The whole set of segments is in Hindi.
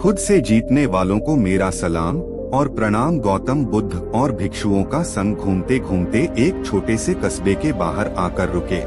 खुद से जीतने वालों को मेरा सलाम और प्रणाम। गौतम बुद्ध और भिक्षुओं का संग घूमते घूमते एक छोटे से कस्बे के बाहर आकर रुके।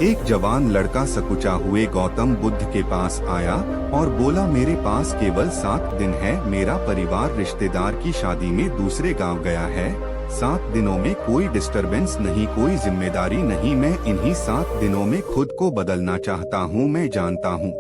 एक जवान लड़का सकुचा हुए गौतम बुद्ध के पास आया और बोला, मेरे पास केवल 7 दिन है। मेरा परिवार रिश्तेदार की शादी में दूसरे गांव गया है। 7 दिनों में कोई डिस्टरबेंस नहीं, कोई जिम्मेदारी नहीं। मैं इन्हीं 7 दिनों में खुद को बदलना चाहता हूँ। मैं जानता हूँ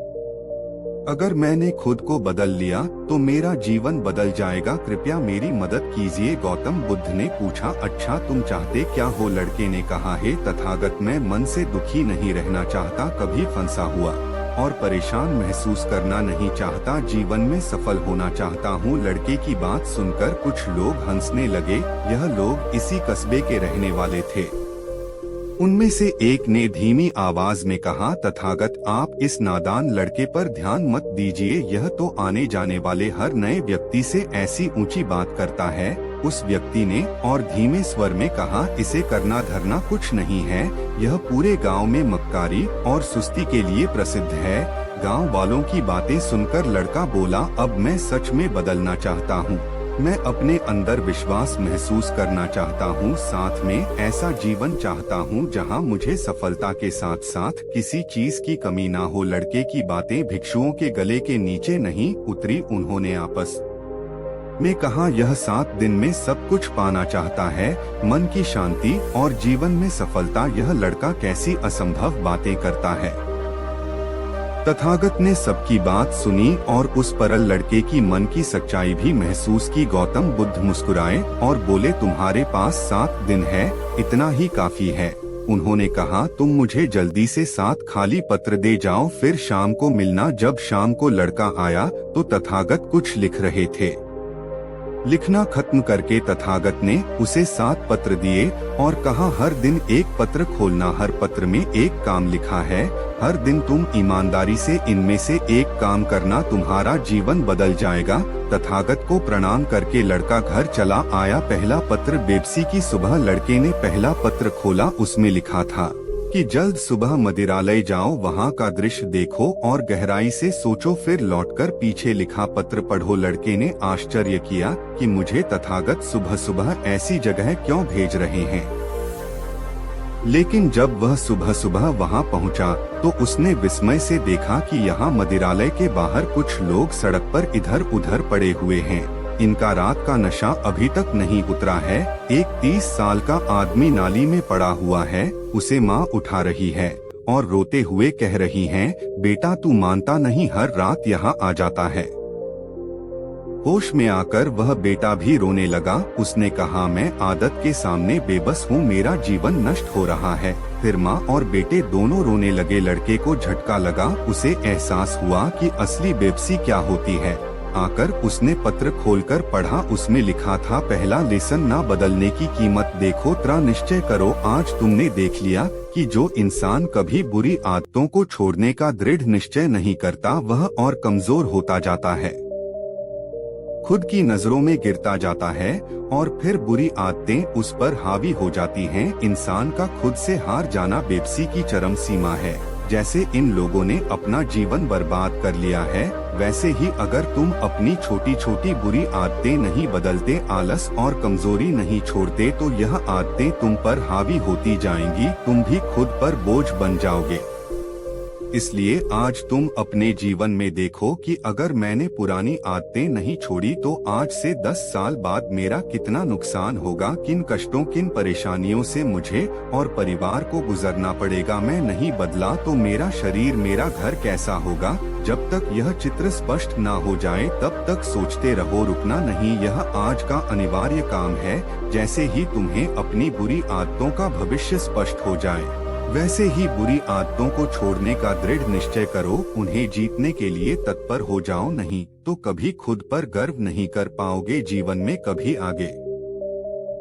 अगर मैंने खुद को बदल लिया तो मेरा जीवन बदल जाएगा। कृपया मेरी मदद कीजिए। गौतम बुद्ध ने पूछा, अच्छा तुम चाहते क्या हो? लड़के ने कहा, हे तथागत, मैं मन से दुखी नहीं रहना चाहता, कभी फंसा हुआ और परेशान महसूस करना नहीं चाहता, जीवन में सफल होना चाहता हूँ। लड़के की बात सुनकर कुछ लोग हंसने लगे। यह लोग इसी कस्बे के रहने वाले थे। उनमें से एक ने धीमी आवाज में कहा, तथागत, आप इस नादान लड़के पर ध्यान मत दीजिए। यह तो आने जाने वाले हर नए व्यक्ति से ऐसी ऊंची बात करता है। उस व्यक्ति ने और धीमे स्वर में कहा, इसे करना धरना कुछ नहीं है। यह पूरे गांव में मक्कारी और सुस्ती के लिए प्रसिद्ध है। गांव वालों की बातें सुनकर लड़का बोला, अब मैं सच में बदलना चाहता हूँ। मैं अपने अंदर विश्वास महसूस करना चाहता हूँ, साथ में ऐसा जीवन चाहता हूँ जहाँ मुझे सफलता के साथ साथ किसी चीज की कमी ना हो। लड़के की बातें भिक्षुओं के गले के नीचे नहीं उतरी। उन्होंने आपस में कहा, यह 7 दिन में सब कुछ पाना चाहता है, मन की शांति और जीवन में सफलता। यह लड़का कैसी असंभव बातें करता है। तथागत ने सबकी बात सुनी और उस परल लड़के की मन की सच्चाई भी महसूस की। गौतम बुद्ध मुस्कुराए और बोले, तुम्हारे पास 7 दिन है, इतना ही काफी है। उन्होंने कहा, तुम मुझे जल्दी से 7 खाली पत्र दे जाओ, फिर शाम को मिलना। जब शाम को लड़का आया तो तथागत कुछ लिख रहे थे। लिखना खत्म करके तथागत ने उसे 7 पत्र दिए और कहा, हर दिन एक पत्र खोलना, हर पत्र में एक काम लिखा है। हर दिन तुम ईमानदारी से इनमें से एक काम करना, तुम्हारा जीवन बदल जाएगा। तथागत को प्रणाम करके लड़का घर चला आया। पहला पत्र बेबसी की सुबह। लड़के ने पहला पत्र खोला, उसमें लिखा था कि जल्द सुबह मदिरालय जाओ, वहाँ का दृश्य देखो और गहराई से सोचो, फिर लौटकर पीछे लिखा पत्र पढ़ो। लड़के ने आश्चर्य किया कि मुझे तथागत सुबह सुबह ऐसी जगह क्यों भेज रहे हैं। लेकिन जब वह सुबह सुबह वहाँ पहुँचा तो उसने विस्मय से देखा कि यहाँ मदिरालय के बाहर कुछ लोग सड़क पर इधर उधर पड़े हुए हैं। इनका रात का नशा अभी तक नहीं उतरा है। एक 30 साल का आदमी नाली में पड़ा हुआ है, उसे माँ उठा रही है और रोते हुए कह रही हैं, बेटा तू मानता नहीं, हर रात यहाँ आ जाता है। होश में आकर वह बेटा भी रोने लगा। उसने कहा, मैं आदत के सामने बेबस हूँ, मेरा जीवन नष्ट हो रहा है। फिर माँ और बेटे दोनों रोने लगे। लड़के को झटका लगा, उसे एहसास हुआ कि असली बेबसी क्या होती है। आकर उसने पत्र खोलकर पढ़ा, उसमें लिखा था, पहला लेसन, ना बदलने की कीमत देखो, त्रा निश्चय करो। आज तुमने देख लिया कि जो इंसान कभी बुरी आदतों को छोड़ने का दृढ़ निश्चय नहीं करता, वह और कमजोर होता जाता है, खुद की नजरों में गिरता जाता है और फिर बुरी आदतें उस पर हावी हो जाती हैं। इंसान का खुद से हार जाना बेबसी की चरम सीमा है। जैसे इन लोगों ने अपना जीवन बर्बाद कर लिया है, वैसे ही अगर तुम अपनी छोटी छोटी बुरी आदतें नहीं बदलते, आलस और कमजोरी नहीं छोड़ते, तो यह आदतें तुम पर हावी होती जाएंगी। तुम भी खुद पर बोझ बन जाओगे। इसलिए आज तुम अपने जीवन में देखो कि अगर मैंने पुरानी आदतें नहीं छोड़ी तो आज से 10 साल बाद मेरा कितना नुकसान होगा, किन कष्टों, किन परेशानियों से मुझे और परिवार को गुजरना पड़ेगा। मैं नहीं बदला तो मेरा शरीर, मेरा घर कैसा होगा। जब तक यह चित्र स्पष्ट ना हो जाए तब तक सोचते रहो, रुकना नहीं। यह आज का अनिवार्य काम है। जैसे ही तुम्हें अपनी बुरी आदतों का भविष्य स्पष्ट हो जाए, वैसे ही बुरी आदतों को छोड़ने का दृढ़ निश्चय करो। उन्हें जीतने के लिए तत्पर हो जाओ, नहीं तो कभी खुद पर गर्व नहीं कर पाओगे, जीवन में कभी आगे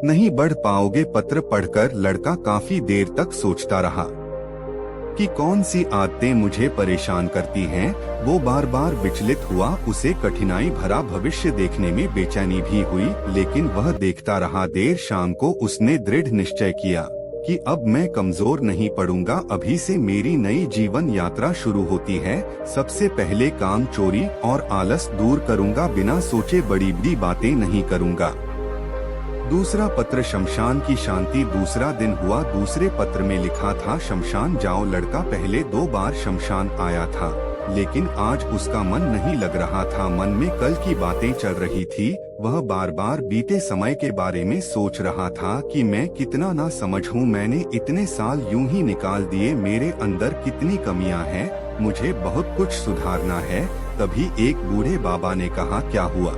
नहीं बढ़ पाओगे। पत्र पढ़कर लड़का काफी देर तक सोचता रहा कि कौन सी आदतें मुझे परेशान करती हैं। वो बार बार विचलित हुआ। उसे कठिनाई भरा भविष्य देखने में बेचैनी भी हुई, लेकिन वह देखता रहा। देर शाम को उसने दृढ़ निश्चय किया, कि अब मैं कमजोर नहीं पड़ूंगा। अभी से मेरी नई जीवन यात्रा शुरू होती है। सबसे पहले काम चोरी और आलस दूर करूंगा, बिना सोचे बड़ी बड़ी बातें नहीं करूंगा। दूसरा पत्र शमशान की शांति। दूसरा दिन हुआ। दूसरे पत्र में लिखा था, शमशान जाओ। लड़का पहले 2 बार शमशान आया था, लेकिन आज उसका मन नहीं लग रहा था। मन में कल की बातें चल रही थी। वह बार बार बीते समय के बारे में सोच रहा था कि मैं कितना ना समझ हूँ। मैंने इतने साल यूं ही निकाल दिए। मेरे अंदर कितनी कमियां हैं, मुझे बहुत कुछ सुधारना है। तभी एक बूढ़े बाबा ने कहा, क्या हुआ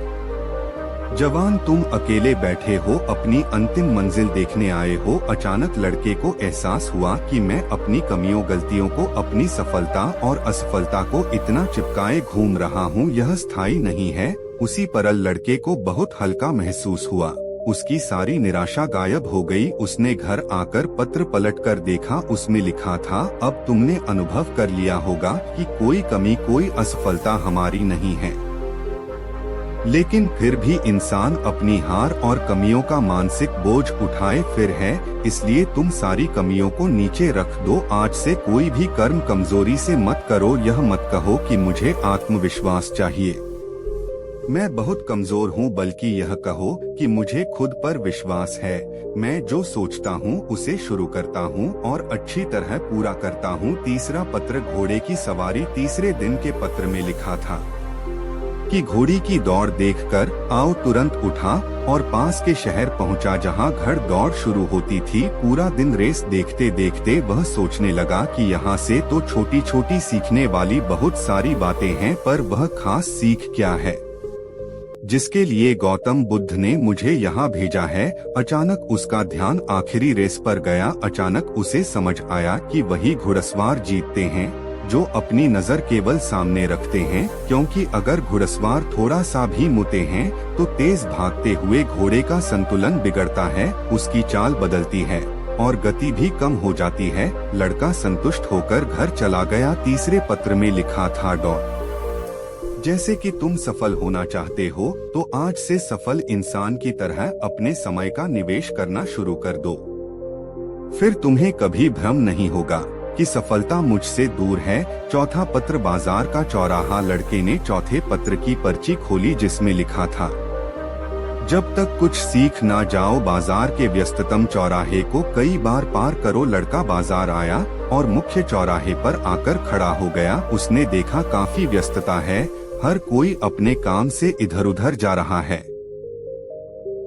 जवान, तुम अकेले बैठे हो, अपनी अंतिम मंजिल देखने आए हो। अचानक लड़के को एहसास हुआ कि मैं अपनी कमियों, गलतियों को, अपनी सफलता और असफलता को इतना चिपकाए घूम रहा हूँ, यह स्थायी नहीं है। उसी पल लड़के को बहुत हल्का महसूस हुआ। उसकी सारी निराशा गायब हो गई। उसने घर आकर पत्र पलटकर देखा। उसमें लिखा था, अब तुमने अनुभव कर लिया होगा कि कोई कमी, कोई असफलता हमारी नहीं है, लेकिन फिर भी इंसान अपनी हार और कमियों का मानसिक बोझ उठाए फिर है। इसलिए तुम सारी कमियों को नीचे रख दो। आज से कोई भी कर्म कमजोरी से मत करो। यह मत कहो कि मुझे आत्मविश्वास चाहिए, मैं बहुत कमजोर हूँ, बल्कि यह कहो कि मुझे खुद पर विश्वास है। मैं जो सोचता हूँ उसे शुरू करता हूँ और अच्छी तरह पूरा करता हूँ। तीसरा पत्र घोड़े की सवारी। तीसरे दिन के पत्र में लिखा था कि घोड़ी की दौड़ देखकर आओ तुरंत उठा और पास के शहर पहुंचा, जहां घर दौड़ शुरू होती थी। पूरा दिन रेस देखते देखते वह सोचने लगा कि यहाँ से तो छोटी छोटी सीखने वाली बहुत सारी बातें हैं, पर वह खास सीख क्या है जिसके लिए गौतम बुद्ध ने मुझे यहाँ भेजा है। अचानक उसका ध्यान आखिरी रेस पर गया। अचानक उसे समझ आया कि वही घुड़सवार जीतते हैं जो अपनी नजर केवल सामने रखते हैं, क्योंकि अगर घुड़सवार थोड़ा सा भी मुते हैं तो तेज भागते हुए घोड़े का संतुलन बिगड़ता है, उसकी चाल बदलती है और गति भी कम हो जाती है। लड़का संतुष्ट होकर घर चला गया। तीसरे पत्र में लिखा था, जैसे कि तुम सफल होना चाहते हो तो आज से सफल इंसान की तरह अपने समय का निवेश करना शुरू कर दो। फिर तुम्हें कभी भ्रम नहीं होगा कि सफलता मुझसे दूर है। चौथा पत्र बाजार का चौराहा। लड़के ने चौथे पत्र की पर्ची खोली जिसमें लिखा था, जब तक कुछ सीख ना जाओ बाजार के व्यस्ततम चौराहे को कई बार पार करो। लड़का बाजार आया और मुख्य चौराहे पर आकर खड़ा हो गया। उसने देखा काफी व्यस्तता है, हर कोई अपने काम से इधर उधर जा रहा है।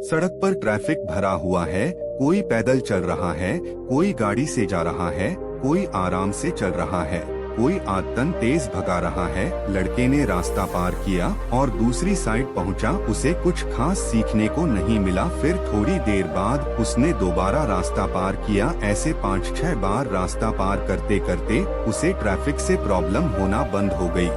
सड़क पर ट्रैफिक भरा हुआ है, कोई पैदल चल रहा है, कोई गाड़ी से जा रहा है, कोई आराम से चल रहा है, कोई आदतन तेज भगा रहा है। लड़के ने रास्ता पार किया और दूसरी साइड पहुंचा। उसे कुछ खास सीखने को नहीं मिला। फिर थोड़ी देर बाद उसने दोबारा रास्ता पार किया। ऐसे 5-6 बार रास्ता पार करते करते उसे ट्रैफिक से प्रॉब्लम होना बंद हो गई।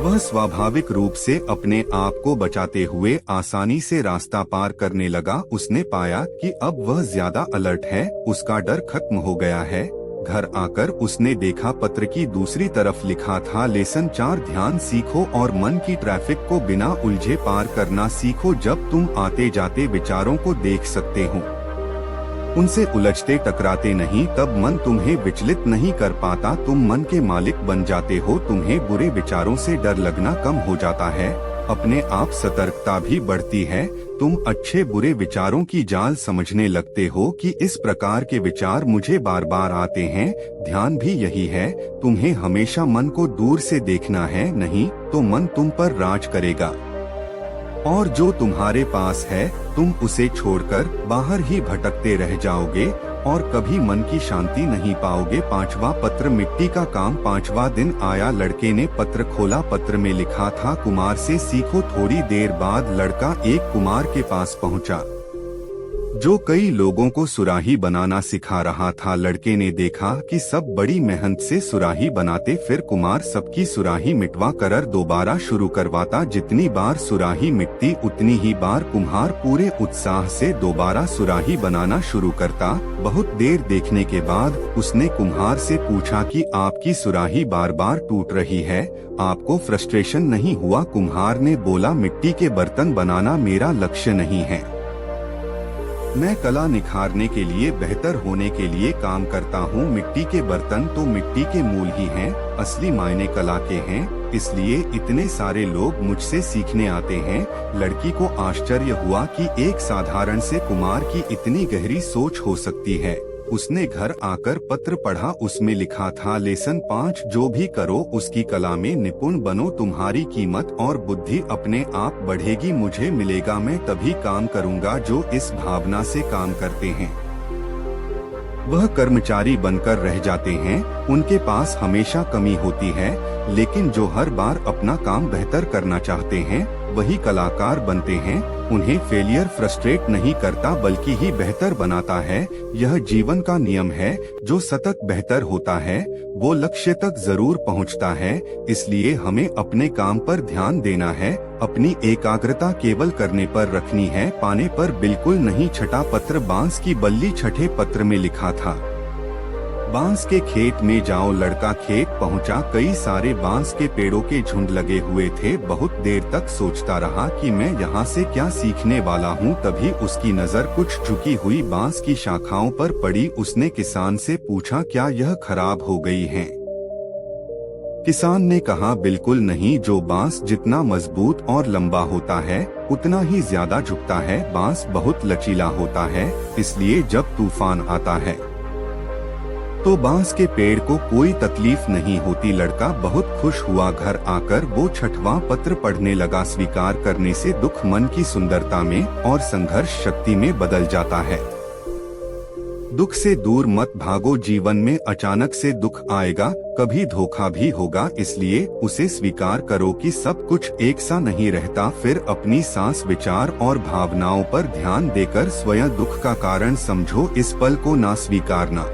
वह स्वाभाविक रूप से अपने आप को बचाते हुए आसानी से रास्ता पार करने लगा। उसने पाया कि अब वह ज्यादा अलर्ट है, उसका डर खत्म हो गया है। घर आकर उसने देखा पत्र की दूसरी तरफ लिखा था, लेसन 4, ध्यान सीखो और मन की ट्रैफिक को बिना उलझे पार करना सीखो। जब तुम आते जाते विचारों को देख सकते हो, उनसे उलझते टकराते नहीं, तब मन तुम्हें विचलित नहीं कर पाता। तुम मन के मालिक बन जाते हो। तुम्हें बुरे विचारों से डर लगना कम हो जाता है, अपने आप सतर्कता भी बढ़ती है। तुम अच्छे बुरे विचारों की जाल समझने लगते हो कि इस प्रकार के विचार मुझे बार बार आते हैं। ध्यान भी यही है, तुम्हें हमेशा मन को दूर से देखना है, नहीं तो मन तुम पर राज करेगा और जो तुम्हारे पास है तुम उसे छोड़कर बाहर ही भटकते रह जाओगे और कभी मन की शांति नहीं पाओगे। 5वां पत्र मिट्टी का काम। 5वां दिन आया। लड़के ने पत्र खोला। पत्र में लिखा था, कुमार से सीखो। थोड़ी देर बाद लड़का एक कुमार के पास पहुंचा जो कई लोगों को सुराही बनाना सिखा रहा था। लड़के ने देखा कि सब बड़ी मेहनत से सुराही बनाते, फिर कुमार सबकी सुराही मिटवा कर दोबारा शुरू करवाता। जितनी बार सुराही मिटती उतनी ही बार कुम्हार पूरे उत्साह से दोबारा सुराही बनाना शुरू करता। बहुत देर देखने के बाद उसने कुम्हार से पूछा कि आपकी सुराही बार बार टूट रही है, आपको फ्रस्ट्रेशन नहीं हुआ? कुम्हार ने बोला, मिट्टी के बर्तन बनाना मेरा लक्ष्य नहीं है, मैं कला निखारने के लिए, बेहतर होने के लिए काम करता हूँ। मिट्टी के बर्तन तो मिट्टी के मूल ही हैं, असली मायने कला के हैं, इसलिए इतने सारे लोग मुझसे सीखने आते हैं। लड़की को आश्चर्य हुआ कि एक साधारण से कुमार की इतनी गहरी सोच हो सकती है। उसने घर आकर पत्र पढ़ा, उसमें लिखा था, लेसन 5, जो भी करो उसकी कला में निपुण बनो, तुम्हारी कीमत और बुद्धि अपने आप बढ़ेगी, मुझे मिलेगा, मैं तभी काम करूंगा जो इस भावना से काम करते हैं वह कर्मचारी बनकर रह जाते हैं। उनके पास हमेशा कमी होती है, लेकिन जो हर बार अपना काम बेहतर करना चाहते हैं वही कलाकार बनते हैं। उन्हें फेलियर फ्रस्ट्रेट नहीं करता बल्कि ही बेहतर बनाता है। यह जीवन का नियम है, जो सतत बेहतर होता है वो लक्ष्य तक जरूर पहुंचता है। इसलिए हमें अपने काम पर ध्यान देना है, अपनी एकाग्रता केवल करने पर रखनी है, पाने पर बिल्कुल नहीं। छठा पत्र, बांस की बल्ली। छठे पत्र में लिखा था, बांस के खेत में जाओ। लड़का खेत पहुंचा, कई सारे बांस के पेड़ों के झुंड लगे हुए थे। बहुत देर तक सोचता रहा कि मैं यहाँ से क्या सीखने वाला हूँ। तभी उसकी नजर कुछ झुकी हुई बांस की शाखाओं पर पड़ी। उसने किसान से पूछा, क्या यह खराब हो गई हैं? किसान ने कहा, बिल्कुल नहीं, जो बांस जितना मजबूत और लंबा होता है उतना ही ज्यादा झुकता है। बांस बहुत लचीला होता है, इसलिए जब तूफान आता है तो बांस के पेड़ को कोई तकलीफ नहीं होती। लड़का बहुत खुश हुआ। घर आकर वो छठवां पत्र पढ़ने लगा। स्वीकार करने से दुख मन की सुंदरता में और संघर्ष शक्ति में बदल जाता है। दुख से दूर मत भागो, जीवन में अचानक से दुख आएगा, कभी धोखा भी होगा, इसलिए उसे स्वीकार करो कि सब कुछ एक सा नहीं रहता। फिर अपनी सांस, विचार और भावनाओं पर ध्यान देकर स्वयं दुख का कारण समझो। इस पल को ना स्वीकारना,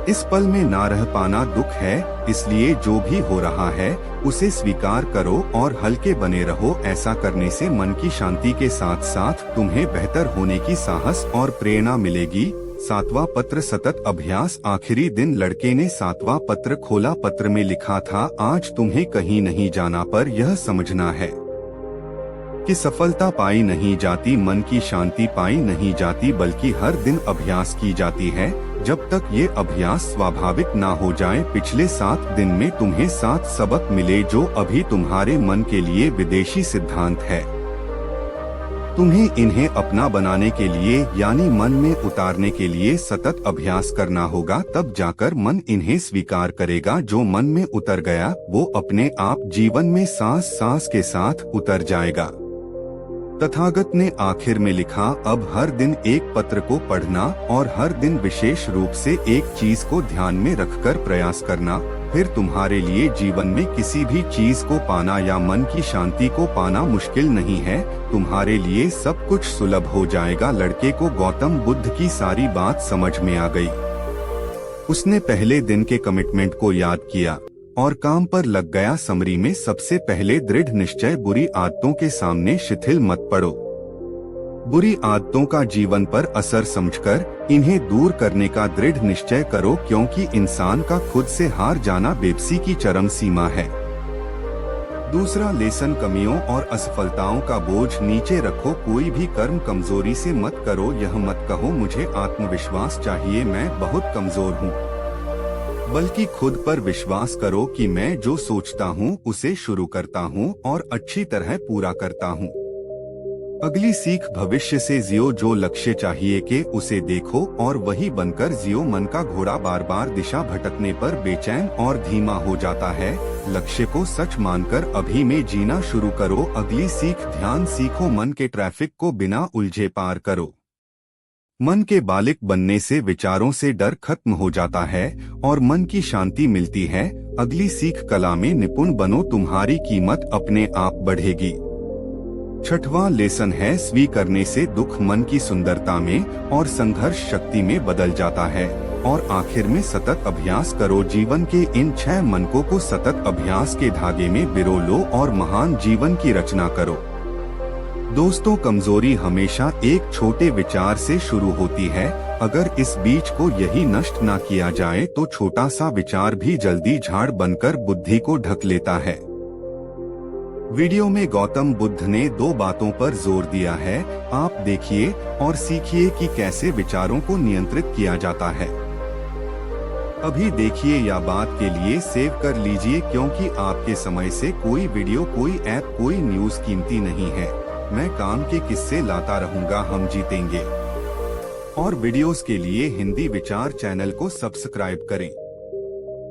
इस पल में ना रह पाना दुख है, इसलिए जो भी हो रहा है उसे स्वीकार करो और हल्के बने रहो। ऐसा करने से मन की शांति के साथ साथ तुम्हें बेहतर होने की साहस और प्रेरणा मिलेगी। सातवां पत्र, सतत अभ्यास। आखिरी दिन लड़के ने सातवां पत्र खोला। पत्र में लिखा था, आज तुम्हें कहीं नहीं जाना, पर यह समझना है कि सफलता पाई नहीं जाती, मन की शांति पाई नहीं जाती, बल्कि हर दिन अभ्यास की जाती है। जब तक ये अभ्यास स्वाभाविक ना हो जाए। पिछले 7 दिन में तुम्हें 7 सबक मिले जो अभी तुम्हारे मन के लिए विदेशी सिद्धांत है। तुम्हें इन्हें अपना बनाने के लिए यानी मन में उतारने के लिए सतत अभ्यास करना होगा, तब जाकर मन इन्हें स्वीकार करेगा। जो मन में उतर गया वो अपने आप जीवन में सांस सांस के साथ उतर जाएगा। तथागत ने आखिर में लिखा, अब हर दिन एक पत्र को पढ़ना और हर दिन विशेष रूप से एक चीज को ध्यान में रखकर प्रयास करना, फिर तुम्हारे लिए जीवन में किसी भी चीज को पाना या मन की शांति को पाना मुश्किल नहीं है। तुम्हारे लिए सब कुछ सुलभ हो जाएगा। लड़के को गौतम बुद्ध की सारी बात समझ में आ गई। उसने पहले दिन के कमिटमेंट को याद किया और काम पर लग गया। समरी में सबसे पहले दृढ़ निश्चय, बुरी आदतों के सामने शिथिल मत पड़ो। बुरी आदतों का जीवन पर असर समझकर इन्हें दूर करने का दृढ़ निश्चय करो, क्योंकि इंसान का खुद से हार जाना बेबसी की चरम सीमा है। दूसरा लेसन, कमियों और असफलताओं का बोझ नीचे रखो। कोई भी कर्म कमजोरी से मत करो। यह मत कहो मुझे आत्मविश्वास चाहिए, मैं बहुत कमजोर हूँ, बल्कि खुद पर विश्वास करो कि मैं जो सोचता हूँ उसे शुरू करता हूँ और अच्छी तरह पूरा करता हूँ। अगली सीख, भविष्य से जियो। जो लक्ष्य चाहिए कि उसे देखो और वही बनकर जियो। मन का घोड़ा बार बार दिशा भटकने पर बेचैन और धीमा हो जाता है। लक्ष्य को सच मानकर अभी में जीना शुरू करो। अगली सीख, ध्यान सीखो। मन के ट्रैफिक को बिना उलझे पार करो। मन के बालिक बनने से विचारों से डर खत्म हो जाता है और मन की शांति मिलती है। अगली सीख, कला में निपुण बनो, तुम्हारी कीमत अपने आप बढ़ेगी। छठवां लेसन है, स्वीकारने से दुख मन की सुंदरता में और संघर्ष शक्ति में बदल जाता है। और आखिर में सतत अभ्यास करो। जीवन के इन 6 मनकों को सतत अभ्यास के धागे में पिरो लो और महान जीवन की रचना करो। दोस्तों, कमजोरी हमेशा एक छोटे विचार से शुरू होती है। अगर इस बीज को यही नष्ट ना किया जाए तो छोटा सा विचार भी जल्दी झाड़ बनकर बुद्धि को ढक लेता है। वीडियो में गौतम बुद्ध ने 2 बातों पर जोर दिया है, आप देखिए और सीखिए कि कैसे विचारों को नियंत्रित किया जाता है। अभी देखिए या बात के लिए सेव कर लीजिए, क्योंकि आपके समय से कोई वीडियो, कोई ऐप, कोई न्यूज़ कीमती नहीं है। मैं काम के किस्से लाता रहूंगा, हम जीतेंगे। और वीडियोस के लिए हिंदी विचार चैनल को सब्सक्राइब करें।